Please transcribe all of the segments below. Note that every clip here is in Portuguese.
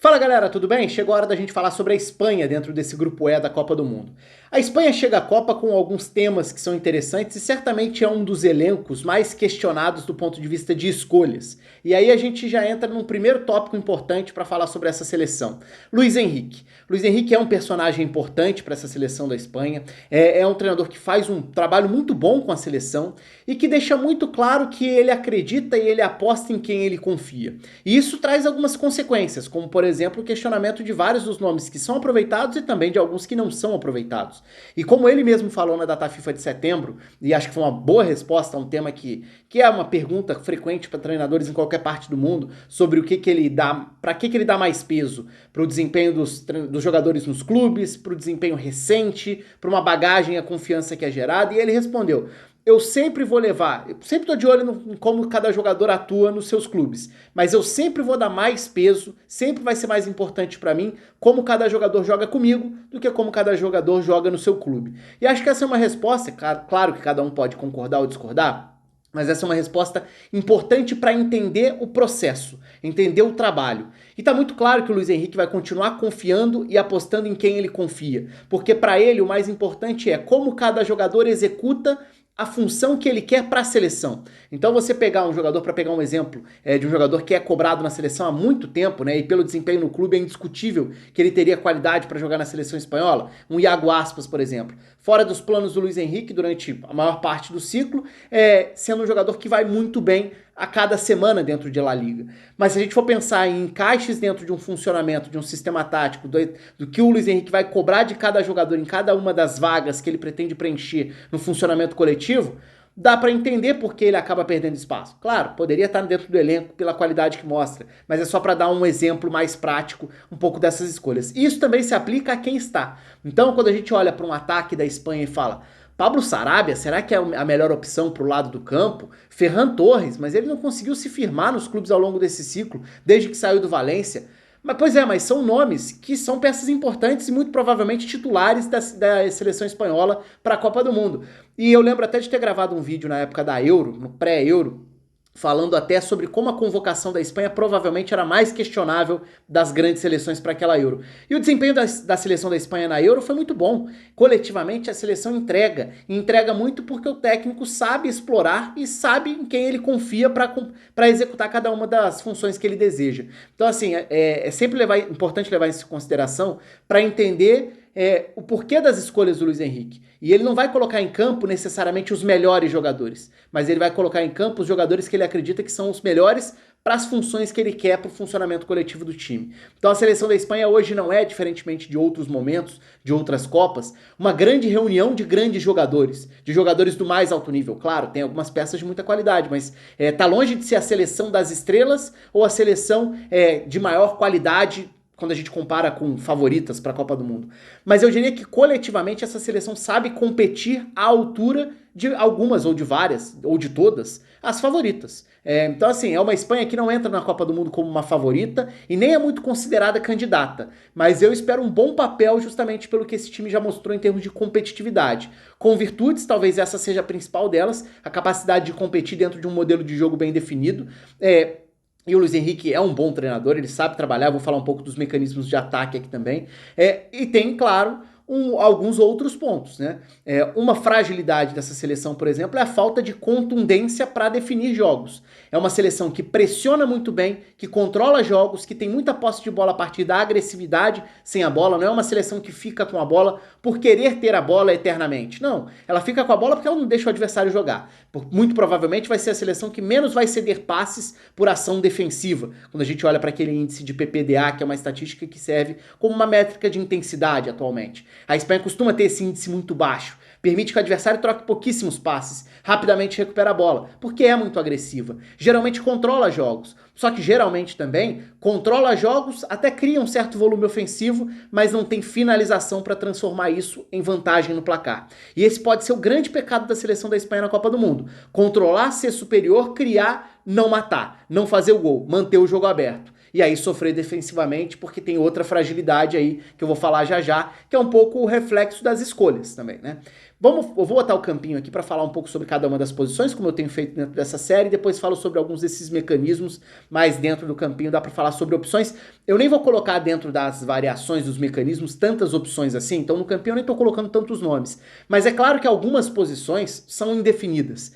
Fala galera, tudo bem? Chegou a hora da gente falar sobre a Espanha dentro desse grupo E da Copa do Mundo. A Espanha chega à Copa com alguns temas que são interessantes e certamente é um dos elencos mais questionados do ponto de vista de escolhas. E aí a gente já entra num primeiro tópico importante para falar sobre essa seleção. Luiz Henrique. Luiz Henrique é um personagem importante para essa seleção da Espanha, é um treinador que faz um trabalho muito bom com a seleção e que deixa muito claro que ele acredita e ele aposta em quem ele confia. E isso traz algumas consequências, como por exemplo o questionamento de vários dos nomes que são aproveitados e também de alguns que não são aproveitados. E como ele mesmo falou na data FIFA de setembro, e acho que foi uma boa resposta a um tema que é uma pergunta frequente para treinadores em qualquer parte do mundo, sobre o que ele dá, para que ele dá mais peso, para o desempenho dos jogadores nos clubes, para o desempenho recente, para uma bagagem e a confiança que é gerada, e ele respondeu: eu sempre vou levar, eu sempre tô de olho em como cada jogador atua nos seus clubes, mas eu sempre vou dar mais peso, sempre vai ser mais importante pra mim como cada jogador joga comigo do que como cada jogador joga no seu clube. E acho que essa é uma resposta, claro que cada um pode concordar ou discordar, mas essa é uma resposta importante para entender o processo, entender o trabalho. E tá muito claro que o Luiz Henrique vai continuar confiando e apostando em quem ele confia, porque para ele o mais importante é como cada jogador executa a função que ele quer para a seleção. Então você pegar um jogador, para pegar um exemplo de um jogador que é cobrado na seleção há muito tempo, né, e pelo desempenho no clube é indiscutível que ele teria qualidade para jogar na seleção espanhola, um Iago Aspas, por exemplo. Fora dos planos do Luiz Henrique durante a maior parte do ciclo, sendo um jogador que vai muito bem a cada semana dentro de La Liga. Mas se a gente for pensar em encaixes dentro de um funcionamento, de um sistema tático, do que o Luiz Henrique vai cobrar de cada jogador em cada uma das vagas que ele pretende preencher no funcionamento coletivo, dá para entender por que ele acaba perdendo espaço. Claro, poderia estar dentro do elenco pela qualidade que mostra, mas é só para dar um exemplo mais prático um pouco dessas escolhas. E isso também se aplica a quem está. Então, quando a gente olha para um ataque da Espanha e fala: Pablo Sarabia, será que é a melhor opção para o lado do campo? Ferran Torres, mas ele não conseguiu se firmar nos clubes ao longo desse ciclo, desde que saiu do Valência. Mas são nomes que são peças importantes e muito provavelmente titulares da seleção espanhola para a Copa do Mundo. E eu lembro até de ter gravado um vídeo na época da Euro, no pré-Euro, falando até sobre como a convocação da Espanha provavelmente era mais questionável das grandes seleções para aquela Euro. E o desempenho da seleção da Espanha na Euro foi muito bom. Coletivamente a seleção entrega, e entrega muito porque o técnico sabe explorar e sabe em quem ele confia para executar cada uma das funções que ele deseja. Então assim, é sempre importante levar isso em consideração para entender o porquê das escolhas do Luiz Henrique. E ele não vai colocar em campo necessariamente os melhores jogadores, mas ele vai colocar em campo os jogadores que ele acredita que são os melhores para as funções que ele quer para o funcionamento coletivo do time. Então a seleção da Espanha hoje não é, diferentemente de outros momentos, de outras Copas, uma grande reunião de grandes jogadores, de jogadores do mais alto nível. Claro, tem algumas peças de muita qualidade, mas tá longe de ser a seleção das estrelas ou a seleção de maior qualidade quando a gente compara com favoritas para a Copa do Mundo. Mas eu diria que coletivamente essa seleção sabe competir à altura de algumas, ou de várias, ou de todas, as favoritas. Então assim, é uma Espanha que não entra na Copa do Mundo como uma favorita e nem é muito considerada candidata. Mas eu espero um bom papel justamente pelo que esse time já mostrou em termos de competitividade. Com virtudes, talvez essa seja a principal delas, a capacidade de competir dentro de um modelo de jogo bem definido. E o Luiz Henrique é um bom treinador, ele sabe trabalhar, vou falar um pouco dos mecanismos de ataque aqui também. E tem, claro, alguns outros pontos, né? Uma fragilidade dessa seleção, por exemplo, é a falta de contundência para definir jogos. É uma seleção que pressiona muito bem, que controla jogos, que tem muita posse de bola a partir da agressividade sem a bola. Não é uma seleção que fica com a bola por querer ter a bola eternamente. Não, ela fica com a bola porque ela não deixa o adversário jogar. Muito provavelmente vai ser a seleção que menos vai ceder passes por ação defensiva. Quando a gente olha para aquele índice de PPDA, que é uma estatística que serve como uma métrica de intensidade atualmente. A Espanha costuma ter esse índice muito baixo, permite que o adversário troque pouquíssimos passes, rapidamente recupera a bola, porque é muito agressiva. Geralmente controla jogos, só que geralmente também controla jogos, até cria um certo volume ofensivo, mas não tem finalização para transformar isso em vantagem no placar. E esse pode ser o grande pecado da seleção da Espanha na Copa do Mundo. Controlar, ser superior, criar, não matar, não fazer o gol, manter o jogo aberto. E aí sofrer defensivamente, porque tem outra fragilidade aí, que eu vou falar já já, que é um pouco o reflexo das escolhas também, né? Eu vou botar o campinho aqui para falar um pouco sobre cada uma das posições, como eu tenho feito dentro dessa série, e depois falo sobre alguns desses mecanismos, mas dentro do campinho dá para falar sobre opções. Eu nem vou colocar dentro das variações dos mecanismos tantas opções assim, então no campinho eu nem estou colocando tantos nomes. Mas é claro que algumas posições são indefinidas,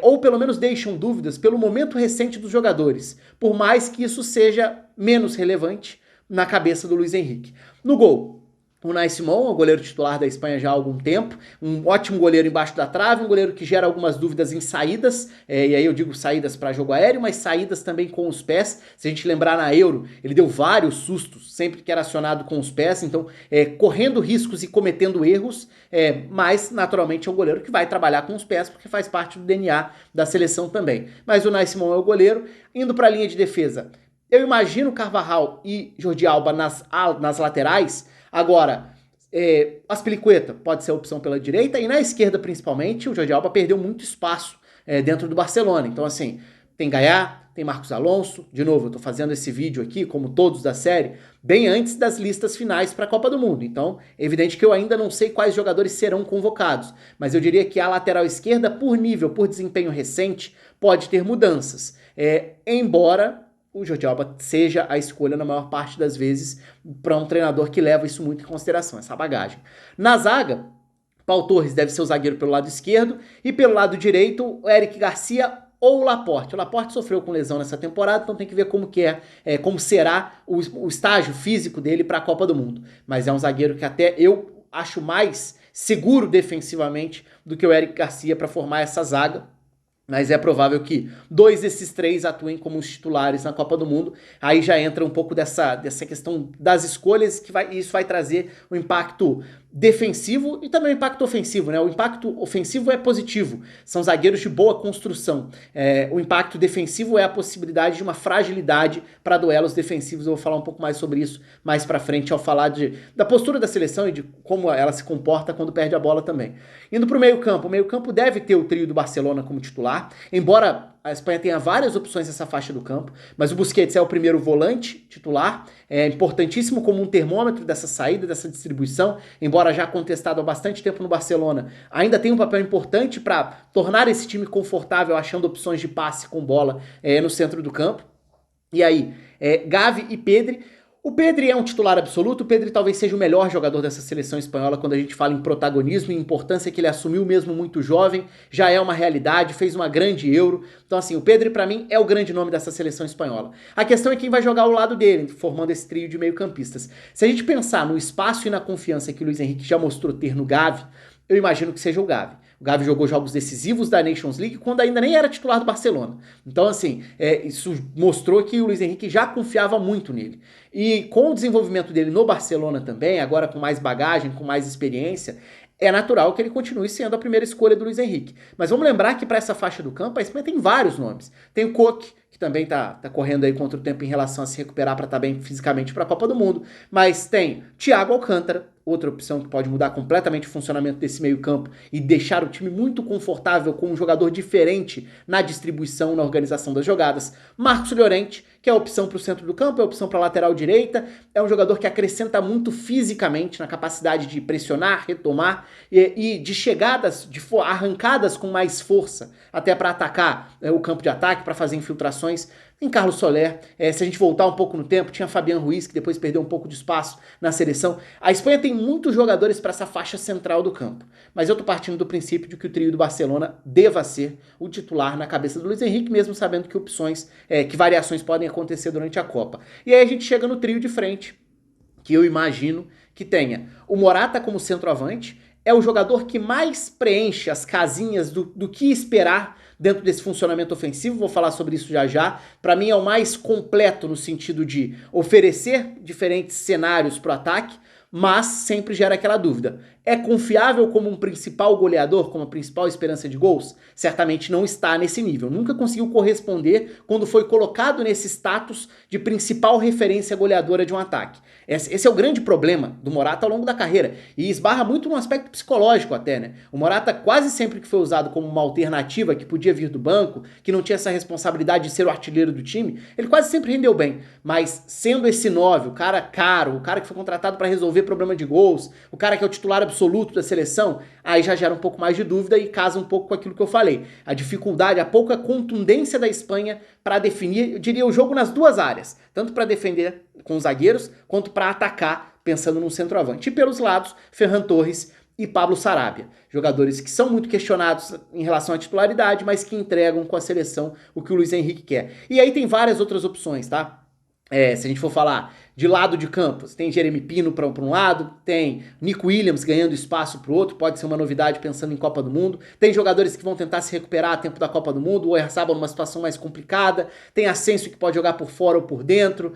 ou pelo menos deixam dúvidas pelo momento recente dos jogadores, por mais que isso seja menos relevante na cabeça do Luiz Henrique. No gol, o Unai Simón, o goleiro titular da Espanha já há algum tempo, um ótimo goleiro embaixo da trave, um goleiro que gera algumas dúvidas em saídas, e aí eu digo saídas para jogo aéreo, mas saídas também com os pés. Se a gente lembrar na Euro, ele deu vários sustos sempre que era acionado com os pés, então correndo riscos e cometendo erros, mas naturalmente é um goleiro que vai trabalhar com os pés, porque faz parte do DNA da seleção também. Mas o Unai Simón é o goleiro. Indo para a linha de defesa, eu imagino Carvajal e Jordi Alba nas laterais. Agora, Azpilicueta pode ser a opção pela direita, e na esquerda principalmente, o Jordi Alba perdeu muito espaço dentro do Barcelona. Então assim, tem Gayá, tem Marcos Alonso, de novo, eu tô fazendo esse vídeo aqui, como todos da série, bem antes das listas finais para a Copa do Mundo. Então, é evidente que eu ainda não sei quais jogadores serão convocados, mas eu diria que a lateral esquerda, por nível, por desempenho recente, pode ter mudanças. Embora o Jordi Alba seja a escolha na maior parte das vezes para um treinador que leva isso muito em consideração, essa bagagem. Na zaga, Pau Torres deve ser o zagueiro pelo lado esquerdo e pelo lado direito, o Eric Garcia ou o Laporte. O Laporte sofreu com lesão nessa temporada, então tem que ver como como será o estágio físico dele para a Copa do Mundo. Mas é um zagueiro que até eu acho mais seguro defensivamente do que o Eric Garcia para formar essa zaga. Mas é provável que 2 desses 3 atuem como os titulares na Copa do Mundo. Aí já entra um pouco dessa questão das escolhas, isso vai trazer um impacto defensivo e também um impacto ofensivo, né? O impacto ofensivo é positivo, são zagueiros de boa construção. O impacto defensivo é a possibilidade de uma fragilidade para duelos defensivos. Eu vou falar um pouco mais sobre isso mais para frente ao falar da postura da seleção e de como ela se comporta quando perde a bola também. Indo para o meio-campo deve ter o trio do Barcelona como titular, embora a Espanha tenha várias opções nessa faixa do campo, mas o Busquets é o primeiro volante titular, é importantíssimo como um termômetro dessa saída, dessa distribuição, embora já contestado há bastante tempo no Barcelona, ainda tem um papel importante para tornar esse time confortável, achando opções de passe com bola no centro do campo. E aí, Gavi e Pedri. O Pedri é um titular absoluto, o Pedri talvez seja o melhor jogador dessa seleção espanhola quando a gente fala em protagonismo e importância que ele assumiu mesmo muito jovem, já é uma realidade, fez uma grande Euro. Então assim, o Pedri para mim é o grande nome dessa seleção espanhola. A questão é quem vai jogar ao lado dele, formando esse trio de meio-campistas. Se a gente pensar no espaço e na confiança que o Luiz Henrique já mostrou ter no Gavi, eu imagino que seja o Gavi. O Gavi jogou jogos decisivos da Nations League quando ainda nem era titular do Barcelona. Então, assim, isso mostrou que o Luiz Henrique já confiava muito nele. E com o desenvolvimento dele no Barcelona também, agora com mais bagagem, com mais experiência, é natural que ele continue sendo a primeira escolha do Luiz Henrique. Mas vamos lembrar que para essa faixa do campo, a Espanha tem vários nomes. Tem o Koke, que também tá correndo aí contra o tempo em relação a se recuperar para estar bem fisicamente para a Copa do Mundo. Mas tem Thiago Alcântara, outra opção que pode mudar completamente o funcionamento desse meio-campo e deixar o time muito confortável com um jogador diferente na distribuição, na organização das jogadas. Marcos Llorente, que é a opção para o centro do campo, é a opção para a lateral direita, é um jogador que acrescenta muito fisicamente na capacidade de pressionar, retomar e de chegadas, de arrancadas com mais força, até para atacar o campo de ataque, para fazer infiltrações. Tem Carlos Soler, se a gente voltar um pouco no tempo, tinha Fabián Ruiz, que depois perdeu um pouco de espaço na seleção. A Espanha tem muitos jogadores para essa faixa central do campo, mas eu tô partindo do princípio de que o trio do Barcelona deva ser o titular na cabeça do Luiz Henrique, mesmo sabendo que que variações podem acontecer durante a Copa. E aí a gente chega no trio de frente, que eu imagino que tenha o Morata como centroavante, é o jogador que mais preenche as casinhas do que esperar dentro desse funcionamento ofensivo, vou falar sobre isso já já. Para mim é o mais completo no sentido de oferecer diferentes cenários para o ataque, mas sempre gera aquela dúvida. É confiável como um principal goleador, como a principal esperança de gols? Certamente não está nesse nível. Nunca conseguiu corresponder quando foi colocado nesse status de principal referência goleadora de um ataque. Esse é o grande problema do Morata ao longo da carreira. E esbarra muito no aspecto psicológico até, né? O Morata quase sempre que foi usado como uma alternativa que podia vir do banco, que não tinha essa responsabilidade de ser o artilheiro do time, ele quase sempre rendeu bem. Mas sendo esse 9, o cara caro, o cara que foi contratado para resolver problema de gols, o cara que é o titular absoluto, absoluto da seleção, aí já gera um pouco mais de dúvida e casa um pouco com aquilo que eu falei. A dificuldade, a pouca contundência da Espanha para definir, eu diria, o jogo nas duas áreas, tanto para defender com os zagueiros, quanto para atacar, pensando num centroavante. E pelos lados, Ferran Torres e Pablo Sarabia, jogadores que são muito questionados em relação à titularidade, mas que entregam com a seleção o que o Luiz Henrique quer. E aí tem várias outras opções, tá? Se a gente for falar de lado de campo, tem Jeremy Pino para um lado, tem Nico Williams ganhando espaço para o outro, pode ser uma novidade pensando em Copa do Mundo. Tem jogadores que vão tentar se recuperar a tempo da Copa do Mundo, o Oyarzabal numa situação mais complicada, tem Asensio que pode jogar por fora ou por dentro,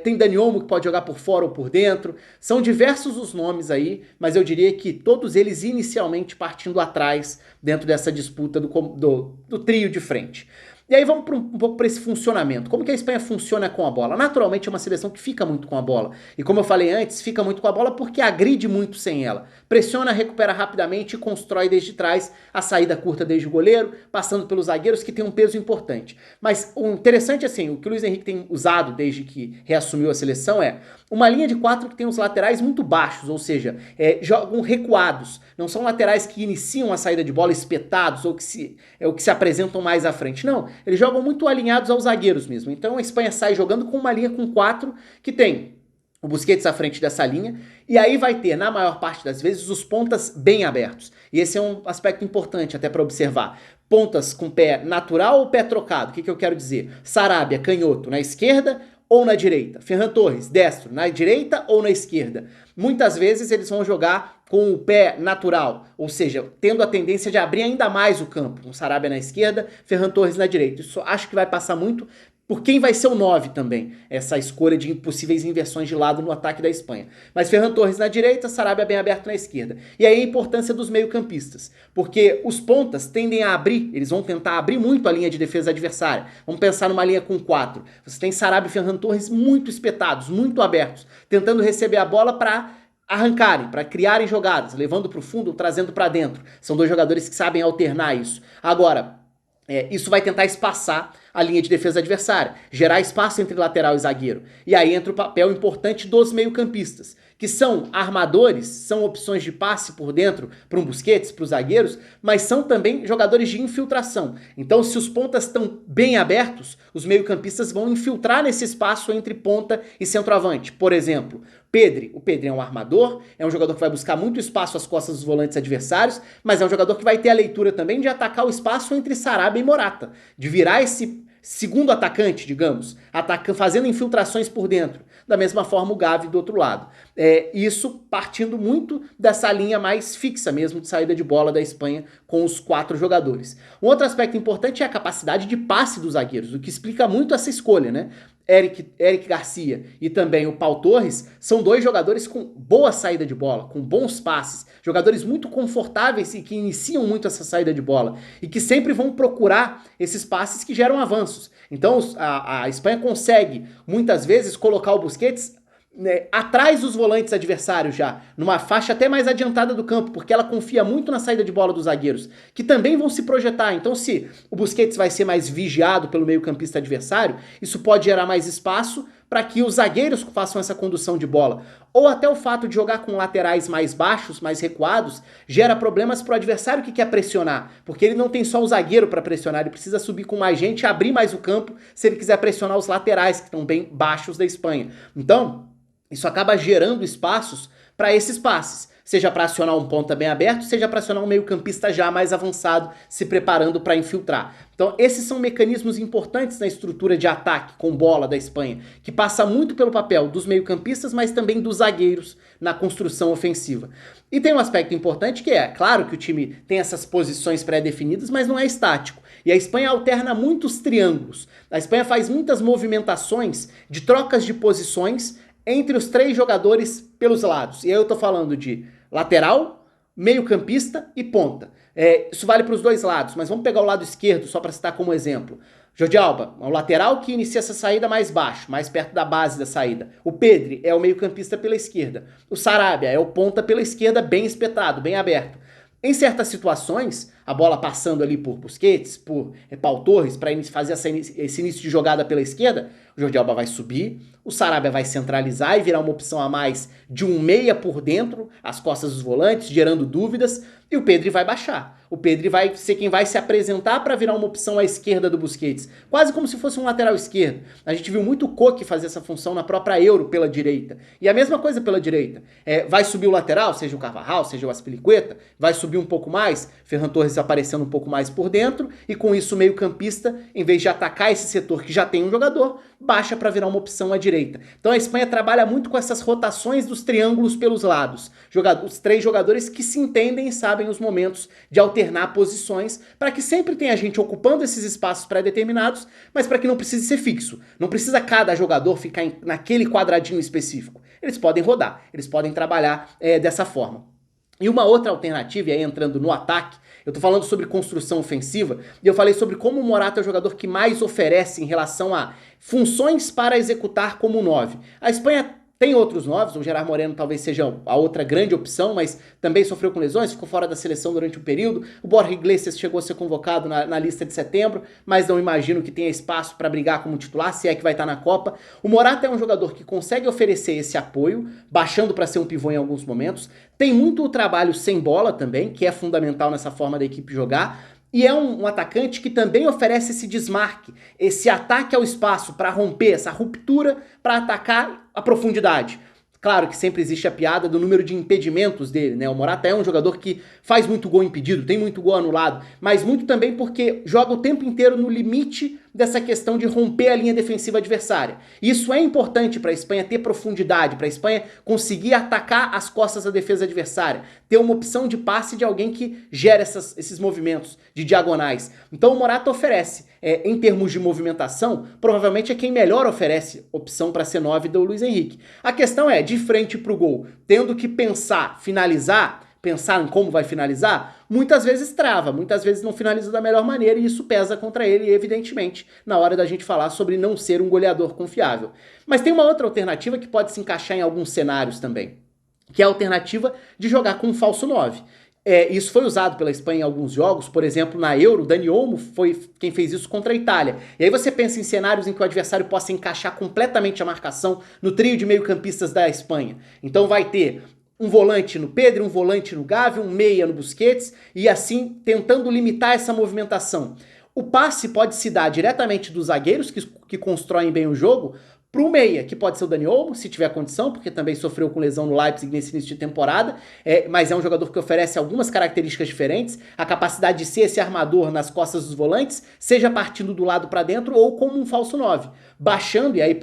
tem Dani Olmo que pode jogar por fora ou por dentro. São diversos os nomes aí, mas eu diria que todos eles inicialmente partindo atrás dentro dessa disputa do trio de frente. E aí vamos um pouco para esse funcionamento. Como que a Espanha funciona com a bola? Naturalmente é uma seleção que fica muito com a bola. E como eu falei antes, fica muito com a bola porque agride muito sem ela. Pressiona, recupera rapidamente e constrói desde trás a saída curta desde o goleiro, passando pelos zagueiros que tem um peso importante. Mas o interessante assim, o que o Luiz Henrique tem usado desde que reassumiu a seleção é uma linha de 4 que tem os laterais muito baixos, ou seja, jogam recuados. Não são laterais que iniciam a saída de bola espetados ou que se apresentam mais à frente. Não, eles jogam muito alinhados aos zagueiros mesmo. Então a Espanha sai jogando com uma linha com 4 que tem o Busquets à frente dessa linha, e aí vai ter, na maior parte das vezes, os pontas bem abertos. E esse é um aspecto importante até para observar. Pontas com pé natural ou pé trocado? O que eu quero dizer? Sarabia, canhoto, na esquerda ou na direita? Ferran Torres, destro, na direita ou na esquerda? Muitas vezes eles vão jogar com o pé natural, ou seja, tendo a tendência de abrir ainda mais o campo, com Sarabia na esquerda, Ferran Torres na direita. Isso acho que vai passar muito por quem vai ser o 9 também, essa escolha de possíveis inversões de lado no ataque da Espanha. Mas Ferran Torres na direita, Sarabia bem aberto na esquerda. E aí a importância dos meio-campistas, porque os pontas tendem a abrir, eles vão tentar abrir muito a linha de defesa adversária. Vamos pensar numa linha com 4. Você tem Sarabia e Ferran Torres muito espetados, muito abertos, tentando receber a bola para arrancarem, para criarem jogadas, levando para o fundo, trazendo para dentro. São dois jogadores que sabem alternar isso. Agora, isso vai tentar espaçar a linha de defesa adversária, gerar espaço entre lateral e zagueiro. E aí entra o papel importante dos meio-campistas, que são armadores, são opções de passe por dentro para um Busquets, para os zagueiros, mas são também jogadores de infiltração. Então, se os pontas estão bem abertos, os meio-campistas vão infiltrar nesse espaço entre ponta e centroavante. Por exemplo, Pedri. O Pedri é um armador, é um jogador que vai buscar muito espaço às costas dos volantes adversários, mas é um jogador que vai ter a leitura também de atacar o espaço entre Sarabia e Morata, de virar esse segundo atacante, digamos, fazendo infiltrações por dentro. Da mesma forma o Gavi do outro lado. Isso partindo muito dessa linha mais fixa mesmo de saída de bola da Espanha com os 4 jogadores. Um outro aspecto importante é a capacidade de passe dos zagueiros, o que explica muito essa escolha, né? Eric Garcia e também o Pau Torres são dois jogadores com boa saída de bola, com bons passes, jogadores muito confortáveis e que iniciam muito essa saída de bola e que sempre vão procurar esses passes que geram avanços. Então a Espanha consegue muitas vezes colocar o Busquets atrás dos volantes adversários já, numa faixa até mais adiantada do campo, porque ela confia muito na saída de bola dos zagueiros, que também vão se projetar. Então, se o Busquets vai ser mais vigiado pelo meio-campista adversário, isso pode gerar mais espaço para que os zagueiros façam essa condução de bola. Ou até o fato de jogar com laterais mais baixos, mais recuados, gera problemas para o adversário que quer pressionar, porque ele não tem só o zagueiro para pressionar, ele precisa subir com mais gente, abrir mais o campo, se ele quiser pressionar os laterais, que estão bem baixos da Espanha. Então, isso acaba gerando espaços para esses passes, seja para acionar um ponta bem aberto, seja para acionar um meio-campista já mais avançado, se preparando para infiltrar. Então, esses são mecanismos importantes na estrutura de ataque com bola da Espanha, que passa muito pelo papel dos meio-campistas, mas também dos zagueiros na construção ofensiva. E tem um aspecto importante que claro que o time tem essas posições pré-definidas, mas não é estático. E a Espanha alterna muitos triângulos. A Espanha faz muitas movimentações de trocas de posições entre os 3 jogadores pelos lados. E aí eu tô falando de lateral, meio-campista e ponta. Isso vale para os 2 lados, mas vamos pegar o lado esquerdo só para citar como exemplo. Jordi Alba é o lateral que inicia essa saída mais baixo, mais perto da base da saída. O Pedri é o meio-campista pela esquerda. O Sarabia é o ponta pela esquerda, bem espetado, bem aberto. Em certas situações, a bola passando ali por Busquets, por Pau Torres, para fazer esse início de jogada pela esquerda, o Jordi Alba vai subir, o Sarabia vai centralizar e virar uma opção a mais de um meia por dentro, às costas dos volantes, gerando dúvidas, e o Pedri vai baixar. O Pedri vai ser quem vai se apresentar para virar uma opção à esquerda do Busquets, quase como se fosse um lateral esquerdo. A gente viu muito o Koke fazer essa função na própria Euro pela direita. E a mesma coisa pela direita. Vai subir o lateral, seja o Carvajal, seja o Azpilicueta, vai subir um pouco mais, Ferran Torres aparecendo um pouco mais por dentro, e com isso o meio-campista, em vez de atacar esse setor que já tem um jogador, baixa para virar uma opção à direita. Então a Espanha trabalha muito com essas rotações dos triângulos pelos lados. Os 3 jogadores que se entendem e sabem os momentos de alternar posições, para que sempre tenha gente ocupando esses espaços pré-determinados, mas para que não precise ser fixo. Não precisa cada jogador ficar naquele quadradinho específico. Eles podem rodar, eles podem trabalhar dessa forma. E uma outra alternativa, e aí entrando no ataque, eu tô falando sobre construção ofensiva, e eu falei sobre como o Morata é o jogador que mais oferece em relação a funções para executar como 9. A Espanha tem outros 9, o Gerard Moreno talvez seja a outra grande opção, mas também sofreu com lesões, ficou fora da seleção durante um período. O Borja Iglesias chegou a ser convocado na lista de setembro, mas não imagino que tenha espaço para brigar como titular, se é que vai estar na Copa. O Morata é um jogador que consegue oferecer esse apoio, baixando para ser um pivô em alguns momentos. Tem muito o trabalho sem bola também, que é fundamental nessa forma da equipe jogar. E é um atacante que também oferece esse desmarque, esse ataque ao espaço para romper, essa ruptura para atacar a profundidade. Claro que sempre existe a piada do número de impedimentos dele, né? O Morata é um jogador que faz muito gol impedido, tem muito gol anulado, mas muito também porque joga o tempo inteiro no limite dessa questão de romper a linha defensiva adversária. Isso é importante para a Espanha ter profundidade, para a Espanha conseguir atacar as costas da defesa adversária, ter uma opção de passe de alguém que gera esses movimentos de diagonais. Então o Morata oferece, em termos de movimentação, provavelmente é quem melhor oferece opção para ser 9 do Luiz Henrique. A questão é, de frente para o gol, tendo que pensar em como vai finalizar, muitas vezes trava, muitas vezes não finaliza da melhor maneira e isso pesa contra ele, evidentemente, na hora da gente falar sobre não ser um goleador confiável. Mas tem uma outra alternativa que pode se encaixar em alguns cenários também, que é a alternativa de jogar com um falso 9. Isso foi usado pela Espanha em alguns jogos, por exemplo, na Euro, o Dani Olmo foi quem fez isso contra a Itália. E aí você pensa em cenários em que o adversário possa encaixar completamente a marcação no trio de meio-campistas da Espanha. Então vai ter um volante no Pedri, um volante no Gavi, um meia no Busquets, e assim tentando limitar essa movimentação. O passe pode se dar diretamente dos zagueiros que constroem bem o jogo, para o meia, que pode ser o Dani Olmo, se tiver condição, porque também sofreu com lesão no Leipzig nesse início de temporada, mas é um jogador que oferece algumas características diferentes, a capacidade de ser esse armador nas costas dos volantes, seja partindo do lado para dentro ou como um falso 9, baixando, e aí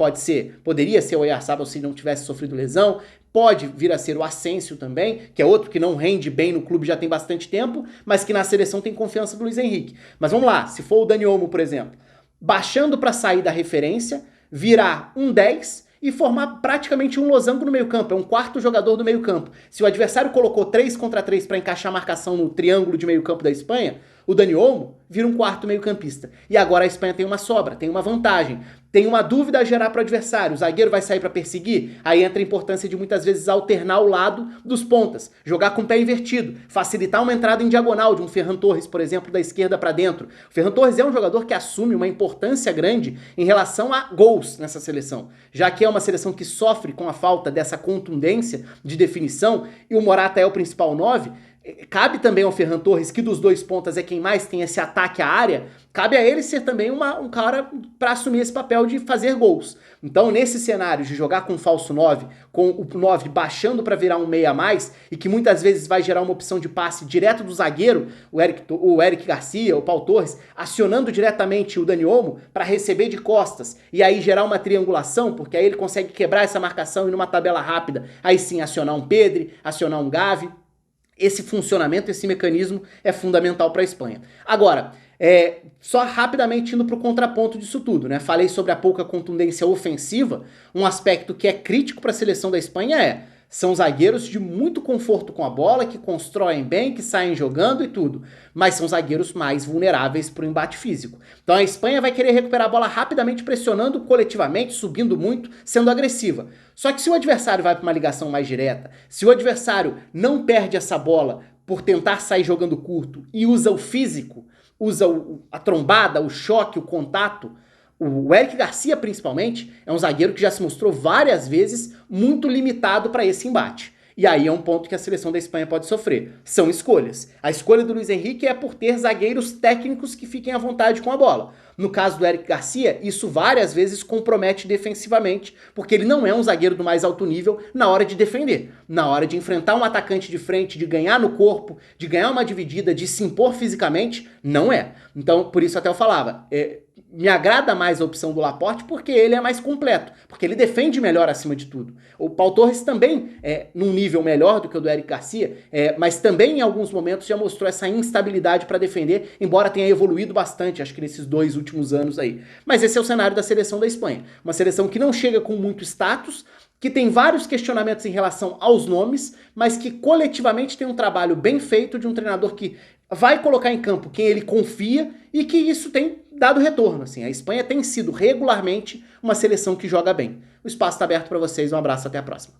poderia ser o Oyarzabal se não tivesse sofrido lesão, pode vir a ser o Asensio também, que é outro que não rende bem no clube já tem bastante tempo, mas que na seleção tem confiança do Luiz Henrique. Mas vamos lá, se for o Dani Olmo, por exemplo, baixando para sair da referência, virar um 10 e formar praticamente um losango no meio campo, é um quarto jogador do meio campo. Se o adversário colocou 3 contra 3 para encaixar a marcação no triângulo de meio campo da Espanha, o Dani Olmo vira um quarto meio campista. E agora a Espanha tem uma sobra, tem uma vantagem, tem uma dúvida a gerar para o adversário, o zagueiro vai sair para perseguir, aí entra a importância de muitas vezes alternar o lado dos pontas, jogar com o pé invertido, facilitar uma entrada em diagonal de um Ferran Torres, por exemplo, da esquerda para dentro. O Ferran Torres é um jogador que assume uma importância grande em relação a gols nessa seleção, já que é uma seleção que sofre com a falta dessa contundência de definição e o Morata é o principal 9, cabe também ao Ferran Torres, que dos dois pontas é quem mais tem esse ataque à área, cabe a ele ser também um cara para assumir esse papel de fazer gols. Então, nesse cenário de jogar com um falso 9, com o 9 baixando para virar um meia a mais, e que muitas vezes vai gerar uma opção de passe direto do zagueiro, o Eric Garcia, o Pau Torres, acionando diretamente o Dani Olmo para receber de costas, e aí gerar uma triangulação, porque aí ele consegue quebrar essa marcação e numa tabela rápida, aí sim acionar um Pedri, acionar um Gavi. Esse funcionamento, esse mecanismo é fundamental para a Espanha. Agora, só rapidamente indo para o contraponto disso tudo, né? Falei sobre a pouca contundência ofensiva, um aspecto que é crítico para a seleção da Espanha são zagueiros de muito conforto com a bola, que constroem bem, que saem jogando e tudo, mas são zagueiros mais vulneráveis para o embate físico. Então a Espanha vai querer recuperar a bola rapidamente, pressionando coletivamente, subindo muito, sendo agressiva. Só que se o adversário vai para uma ligação mais direta, se o adversário não perde essa bola por tentar sair jogando curto e usa o físico, usa a trombada, o choque, o contato. O Eric Garcia, principalmente, é um zagueiro que já se mostrou várias vezes muito limitado para esse embate. E aí é um ponto que a seleção da Espanha pode sofrer. São escolhas. A escolha do Luiz Henrique é por ter zagueiros técnicos que fiquem à vontade com a bola. No caso do Eric Garcia, isso várias vezes compromete defensivamente, porque ele não é um zagueiro do mais alto nível na hora de defender. Na hora de enfrentar um atacante de frente, de ganhar no corpo, de ganhar uma dividida, de se impor fisicamente, não é. Então, por isso até eu falava, me agrada mais a opção do Laporte porque ele é mais completo, porque ele defende melhor acima de tudo. O Pau Torres também é num nível melhor do que o do Eric Garcia, mas também em alguns momentos já mostrou essa instabilidade para defender, embora tenha evoluído bastante, acho que nesses 2 últimos anos aí. Mas esse é o cenário da seleção da Espanha. Uma seleção que não chega com muito status, que tem vários questionamentos em relação aos nomes, mas que coletivamente tem um trabalho bem feito de um treinador que vai colocar em campo quem ele confia e que isso tem dado retorno. Assim. A Espanha tem sido regularmente uma seleção que joga bem. O espaço está aberto para vocês. Um abraço, até a próxima.